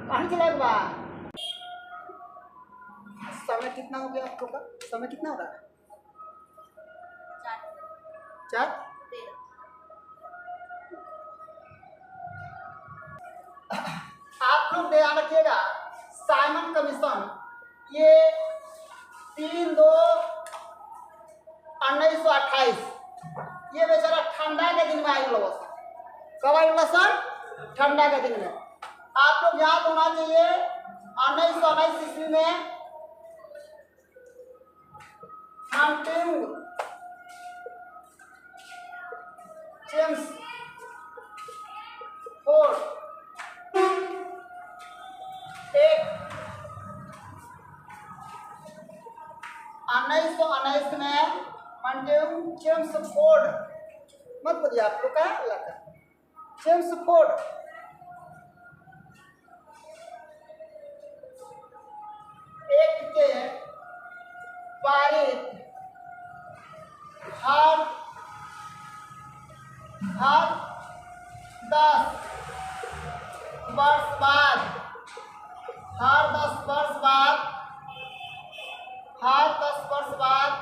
पानी चला के बाद समय कितना हो गया आपको का? समय कितना हो रहा है? 4 आप लोग ध्यान रखिएगा, साइमन कमीशन ये 3/2/1928 ये बेचारा ठंडा के दिन में आई लोग। कब आई सर? ठंडा के दिन में। आप लोग याद होना चाहिए 1919 ईस्वी में हंटिंग जेम्स फोर्ड एक 1919 में हंटिंग जेम्स फोर्ड मत बोलिए आप लोग का इलाका जेम्स फोर्ड एक के पारित हर 10 वर्ष बाद हर 10 वर्ष बाद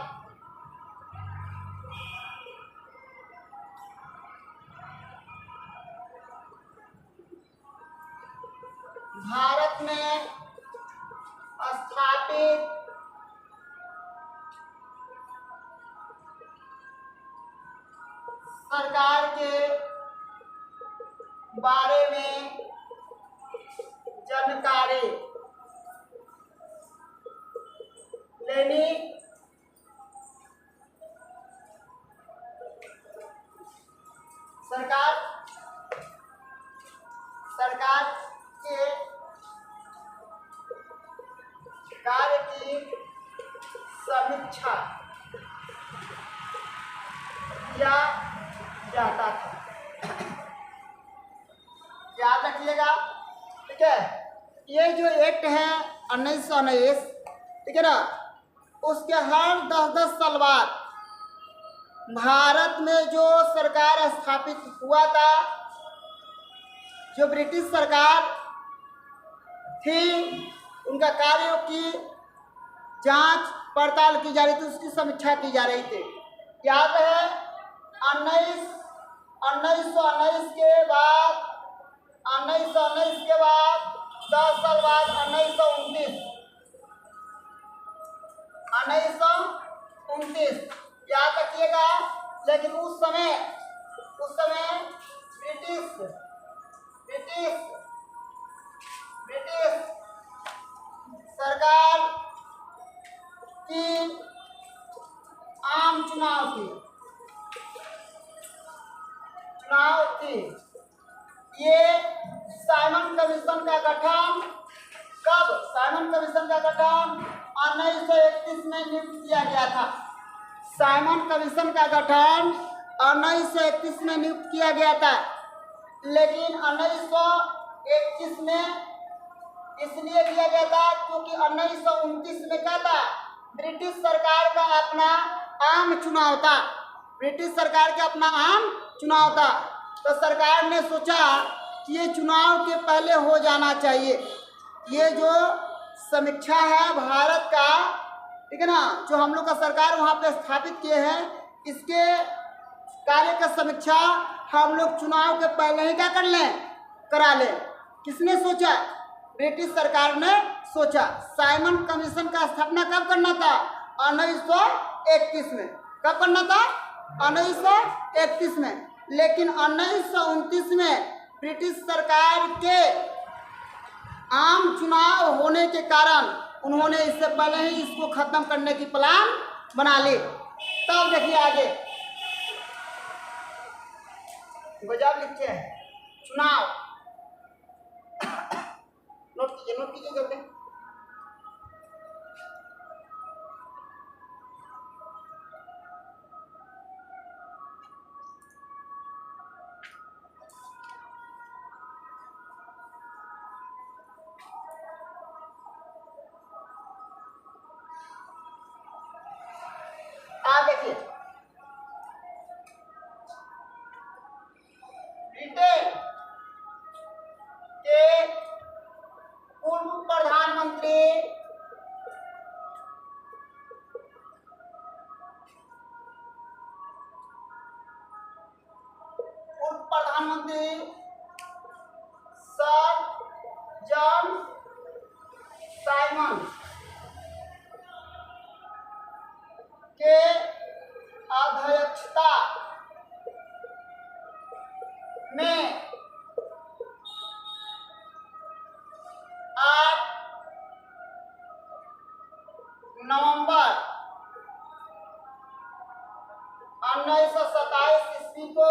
भारत में स्थापित सरकार के बारे में जानकारी लेनी सरकार के कार्य की समीक्षा किया जाता था। याद रखिएगा, ठीक है। ये जो एक्ट है 1919, ठीक है ना, उसके हर 10-10 साल बाद भारत में जो सरकार स्थापित हुआ था, जो ब्रिटिश सरकार थी, उनका कार्यों की जांच पड़ताल की जा रही थी, उसकी समीक्षा की जा रही थी। याद है 1919 के बाद 10 साल बाद 1929 याद रखिएगा। लेकिन उस समय ब्रिटिश सरकार की आम चुनाव थी। ये साइमन कमीशन का गठन 1931 में नियुक्त किया गया था। साइमन कमीशन का गठन 1931 में नियुक्त किया गया था, लेकिन 1921 में इसलिए किया गया था क्योंकि 1929 में क्या था, ब्रिटिश सरकार का अपना आम चुनाव था। तो सरकार ने सोचा कि ये चुनाव के पहले हो जाना चाहिए। ये जो समीक्षा है भारत का, ठीक है ना, जो हम लोग का सरकार वहाँ पे स्थापित किए हैं, इसके कार्य का समीक्षा हम लोग चुनाव के पहले ही क्या करा लें। किसने सोचा? ब्रिटिश सरकार ने सोचा। साइमन कमीशन का स्थापना कब करना था? 1931 में। कब करना था? 1931 में। लेकिन 1929 में ब्रिटिश सरकार के आम चुनाव होने के कारण उन्होंने इससे पहले ही इसको खत्म करने की प्लान बना ली। तब देखिए आगे गजब लिखे हैं चुनाव। नोट कीजिए जल्दी। देखिए ब्रिटेन के 1927 ईस्वी को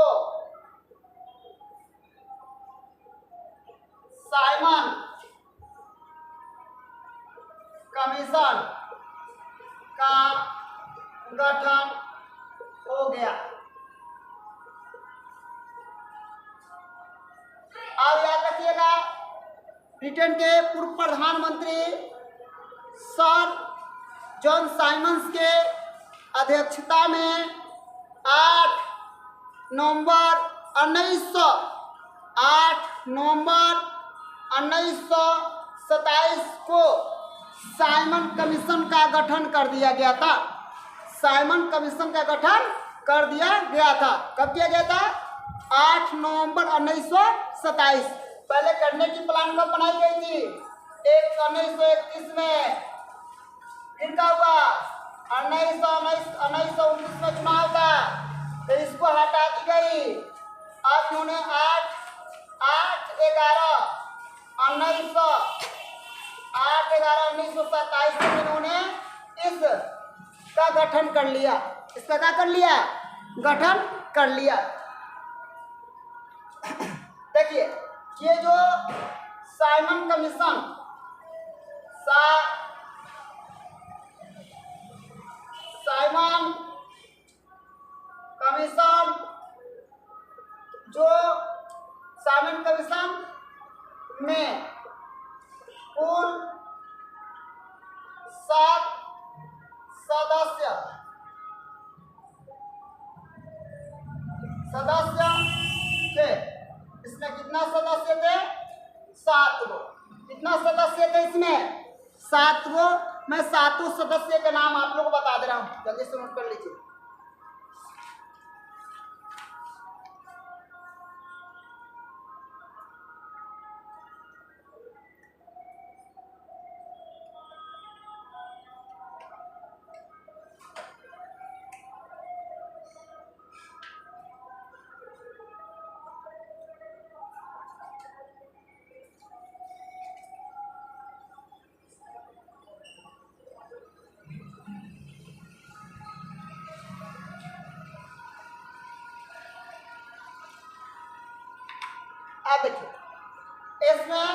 साइमन कमीशन का गठन हो गया। अब याद रखिएगा, ब्रिटेन के पूर्व प्रधानमंत्री सर जॉन साइमंस के अध्यक्षता में 8 नवंबर 1927 को साइमन कमीशन का गठन कर दिया गया था। साइमन कमीशन का गठन कर दिया गया था। कब किया गया था? 8 नवंबर 1927। पहले करने की प्लान कब बनाई गई थी? 1931 में। फिर क्या हुआ? 1929 में चुनाव था, तो इसको हटा दी गई। अब इन्होंने 8/11/1927 में इन्होंने इसका गठन कर लिया। इसका क्या कर लिया? गठन कर लिया। देखिए, ये जो साइमन कमीशन साइमन कमीशन जो साइमन कमीशन में कुल 7 सदस्य थे। इसमें कितना सदस्य थे? 7 गो। कितना सदस्य थे इसमें? 7 गो। मैं 7 सदस्य के नाम आप लोग को बता दे रहा हूँ, जल्दी से नोट कर लीजिए। अब देखिए, इसमें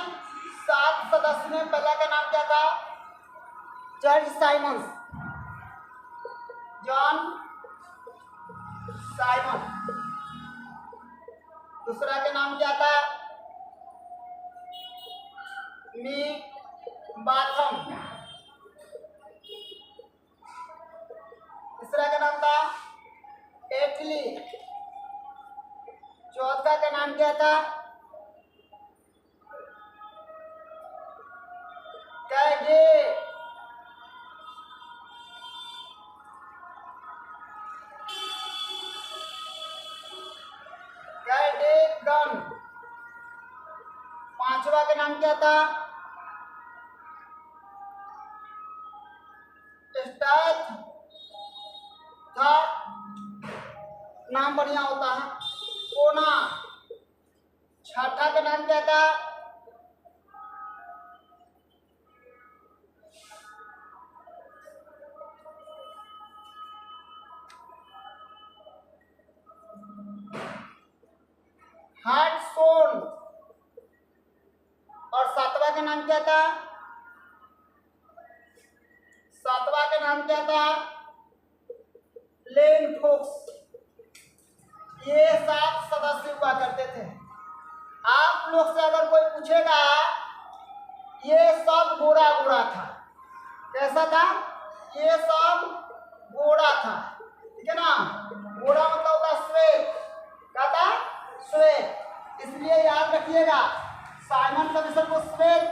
7 सदस्य में पहला का नाम क्या था? George Simons, John Simon. दूसरा का नाम क्या था? मी बाथम। तीसरा का नाम था एटली। चौथा का नाम क्या था? कैडेगन। पांचवा का नाम क्या था? स्टैथ था, नाम बढ़िया होता है, कोना। छठा का नाम क्या था? हार्टसोन। और 7वां का नाम क्या था? 7वां का नाम क्या था? लेन फोक्स। ये 7 सदस्य हुआ करते थे। आप लोग से अगर कोई पूछेगा, ये सब गोरा गोरा था। कैसा था? ये सब गोरा था, ठीक है ना? गोरा मतलब होता श्वेत। क्या था? श्वेत। इसलिए याद रखिएगा, साइमन कमीशन को श्वेत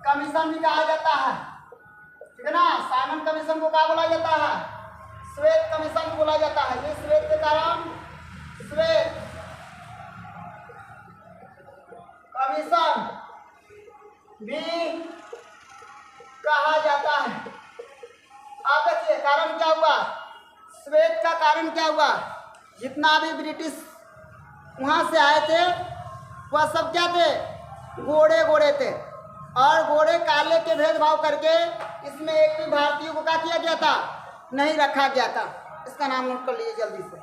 कमीशन भी कहा जाता है, ठीक है ना? साइमन कमीशन को क्या बोला जाता है? श्वेत कमीशन बोला जाता है। ये श्वेत के कारण श्वेत कमीशन भी कहा जाता है। अब देखिए, कारण क्या हुआ? श्वेत का कारण क्या हुआ? जितना भी ब्रिटिश वहाँ से आए थे, वह सब क्या थे? गोरे गोरे थे। और गोरे काले के भेदभाव करके इसमें एक भी भारतीय को क्या किया गया था? नहीं रखा गया था। इसका नाम नोट कर लीजिए जल्दी से।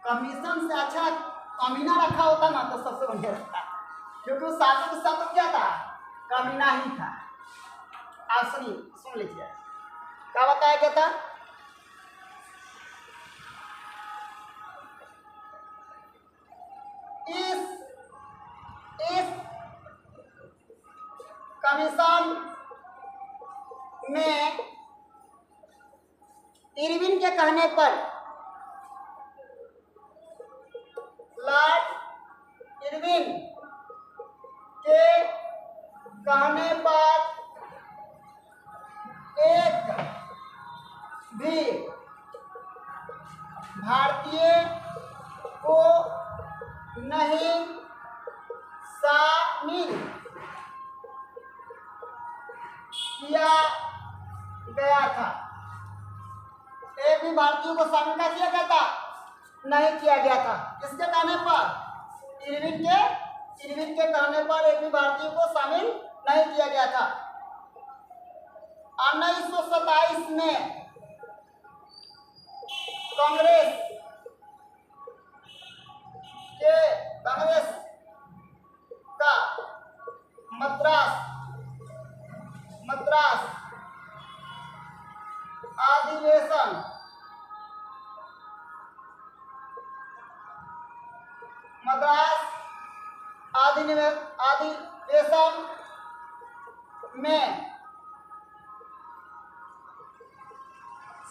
कमीशन से अच्छा कमीना रखा होता ना तो सबसे बढ़िया रहता, क्योंकि उस सातों के सातों क्या था, कमीना ही था। आप सुनिए, सुन लीजिए क्या बताया गया था। इस कमीशन में इरविन के कहने पर, लॉर्ड इरविन के कहने पर एक भी भारतीय को नहीं शामिल किया गया था। एक भी भारतीय को शामिल नहीं किया गया था, नहीं किया गया था। किसके कहने पर, इरविन के कहने पर एक भी भारतीय को शामिल नहीं किया गया था। 1927 में कांग्रेस का मद्रास अधिवेशन में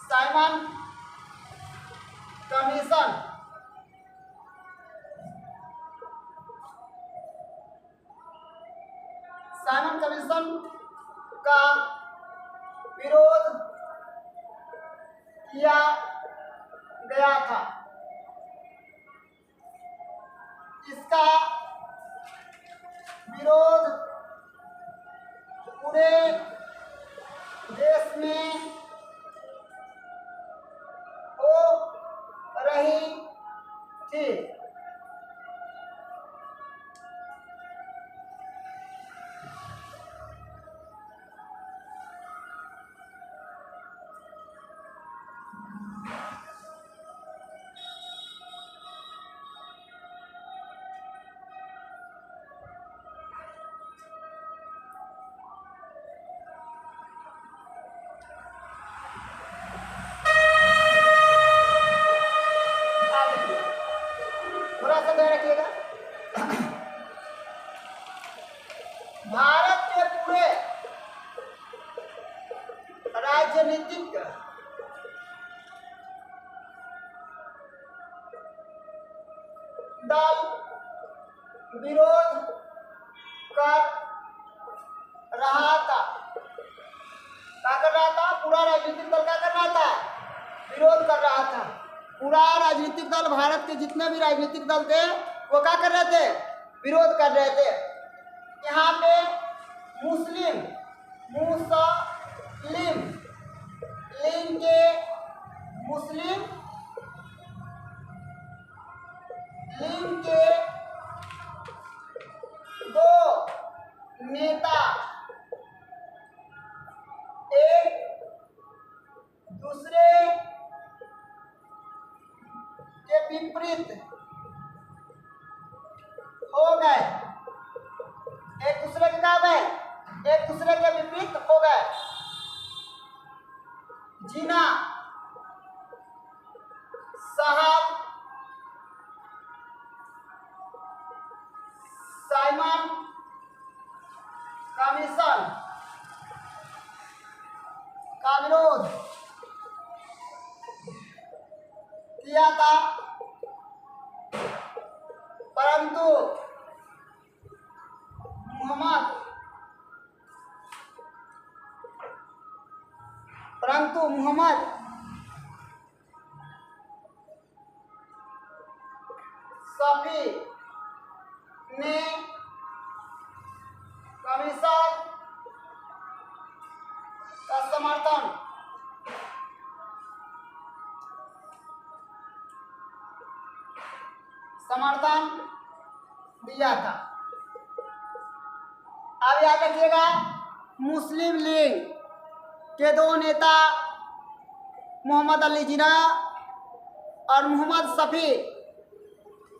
साइमन कमीशन का विरोध किया गया था। इसका विरोध पूरे देश में हो रही थी। थोड़ा सा ध्यान रखिएगा, भारत के पूरे राजनीतिक दल विरोध कर रहा था। क्या कर रहा था? पूरा राजनीतिक दल क्या कर रहा था? विरोध कर रहा था। पूरा राजनीतिक दल, भारत के जितने भी राजनीतिक दल थे वो क्या कर रहे थे? विरोध कर रहे थे। यहाँ पे मुस्लिम लीग के दो नेता एक दूसरे के विपरीत हो गए। एक दूसरे के क्या गए? एक दूसरे के विपरीत हो गए। जिना साहब साइमन कमीशन का विरोध किया था, परंतु मोहम्मद शफी ने कमीशन का समर्थन दिया था। अब याद रखिएगा, मुस्लिम लीग के दो नेता मोहम्मद अली जिन्ना और मोहम्मद शफी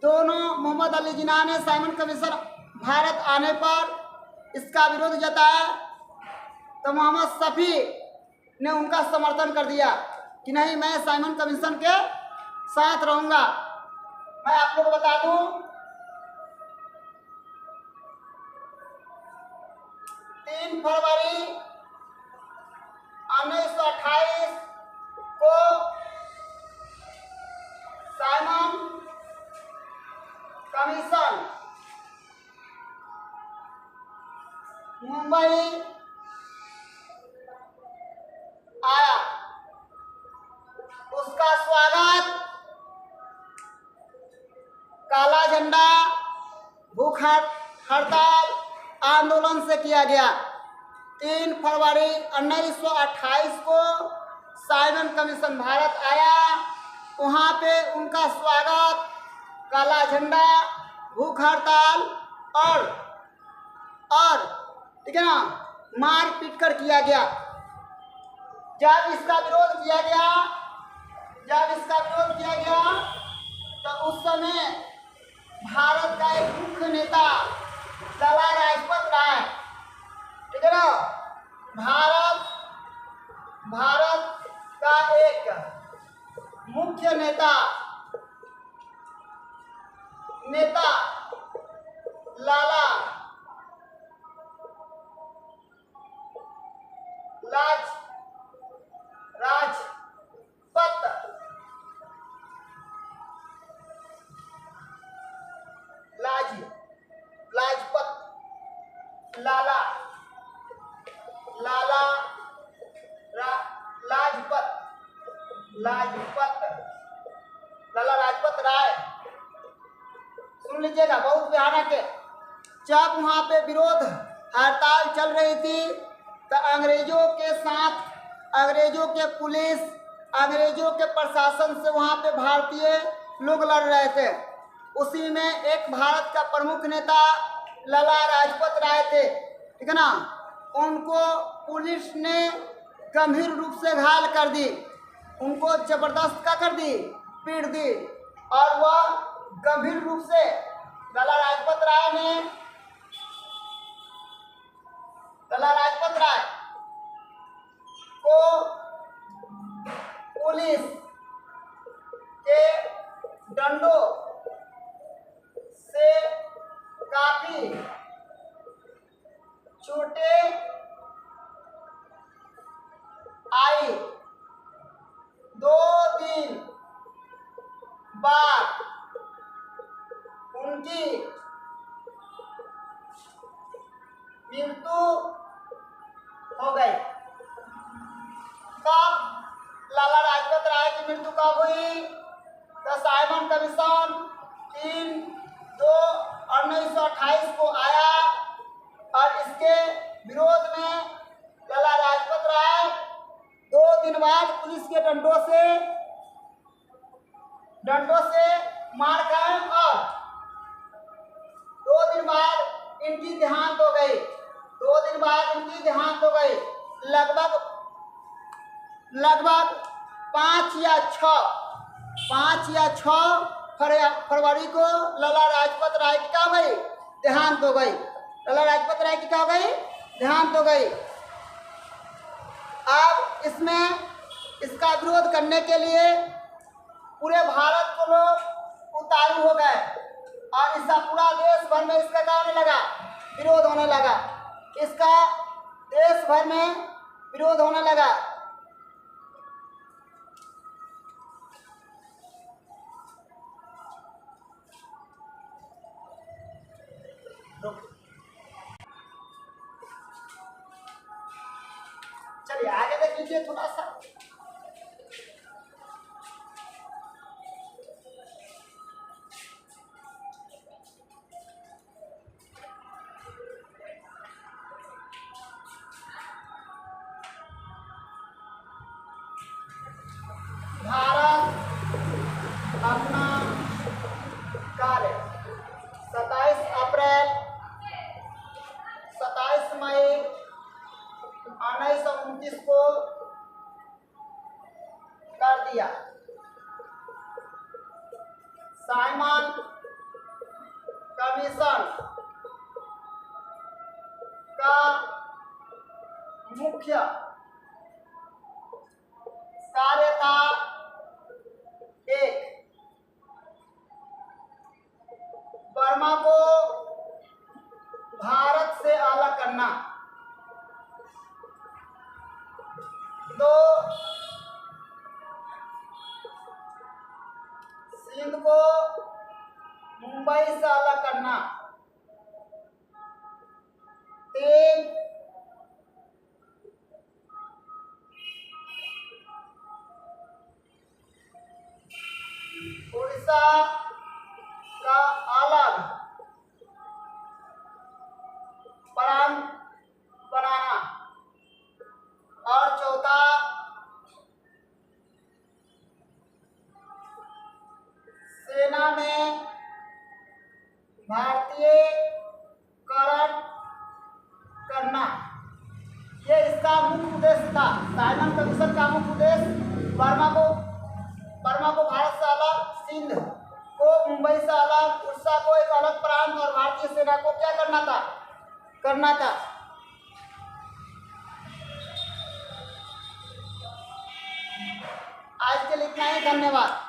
दोनों मोहम्मद अली जिन्ना ने साइमन कमीशन भारत आने पर इसका विरोध जताया, तो मोहम्मद शफी ने उनका समर्थन कर दिया कि नहीं, मैं साइमन कमीशन के साथ रहूंगा। मैं आप लोग को बता दूं, 3 फरवरी 1928 को साइमन कमीशन मुंबई आया। उसका स्वागत काला झंडा, भूख हड़ताल आंदोलन से किया गया। 3 फरवरी 1928 को साइमन कमीशन भारत आया। वहाँ पे उनका स्वागत काला झंडा, भूख हड़ताल और ठीक है ना, मार पीट कर किया गया। जब इसका विरोध किया गया तो उस समय भारत का एक मुख्य नेता लाला लाजपत राय, ठीक है ना, भारत का एक मुख्य नेता लाला लाजपत राय, सुन लीजिएगा, बहुत भयानक है। जब वहाँ पे विरोध हड़ताल चल रही थी तो अंग्रेजों के साथ, अंग्रेजों के पुलिस, अंग्रेजों के प्रशासन से वहाँ पे भारतीय लोग लड़ रहे थे। उसी में एक भारत का प्रमुख नेता लाला लाजपत राय थे, ठीक है ना, उनको पुलिस ने गंभीर रूप से घायल कर दी, उनको जबरदस्त क्या कर दी, पीट दी, और वह गंभीर रूप से लाला लाजपत राय को पुलिस के डंडों से काफी चोटें आई। 2 दिन बाद उनकी मृत्यु हो गई। कब लाला लाजपत राय की मृत्यु कब हुई? तो साइमन कमीशन 3/2/1928 को आया और इसके विरोध में लाला लाजपत राय 2 दिन बाद पुलिस के डंडों से मार खाए और 2 दिन बाद इनकी देहांत हो गई। 2 दिन बाद इनकी देहांत हो गई। लगभग 5 या 6 फरवरी को लाला लाजपत राय की क्या हो गई? देहांत हो गई। लाला लाजपत राय की क्या हो गई? देहांत हो गई। अब इसका विरोध करने के लिए पूरे भारत को लोग उतारू हो गए और इसका पूरा देश भर में इसका क्या होने लगा? विरोध होने लगा। इसका देश भर में विरोध होने लगा। चलिए आगे देख लीजिए थोड़ा सा। भारत अपना कार्य 27 मई 1929 को कर दिया। साइमन कमीशन का मुख्य कार्य था एक, बर्मा को भारत से अलग करना, दो, सिंध को मुंबई से अलग करना, तीन, उड़ीसा का अलग प्रांत बनाना, और चौथा, सेना में भारतीयकरण करना। ये इसका मुख्य उद्देश्य था। साइमन कमीशन का मुख्य उद्देश्य बर्मा को भारत से अलग, सिंध को मुंबई से अलग, उड़ीसा को एक अलग प्रांत और भारतीय सेना को क्या करना था। आज के लिए इतना ही, धन्यवाद।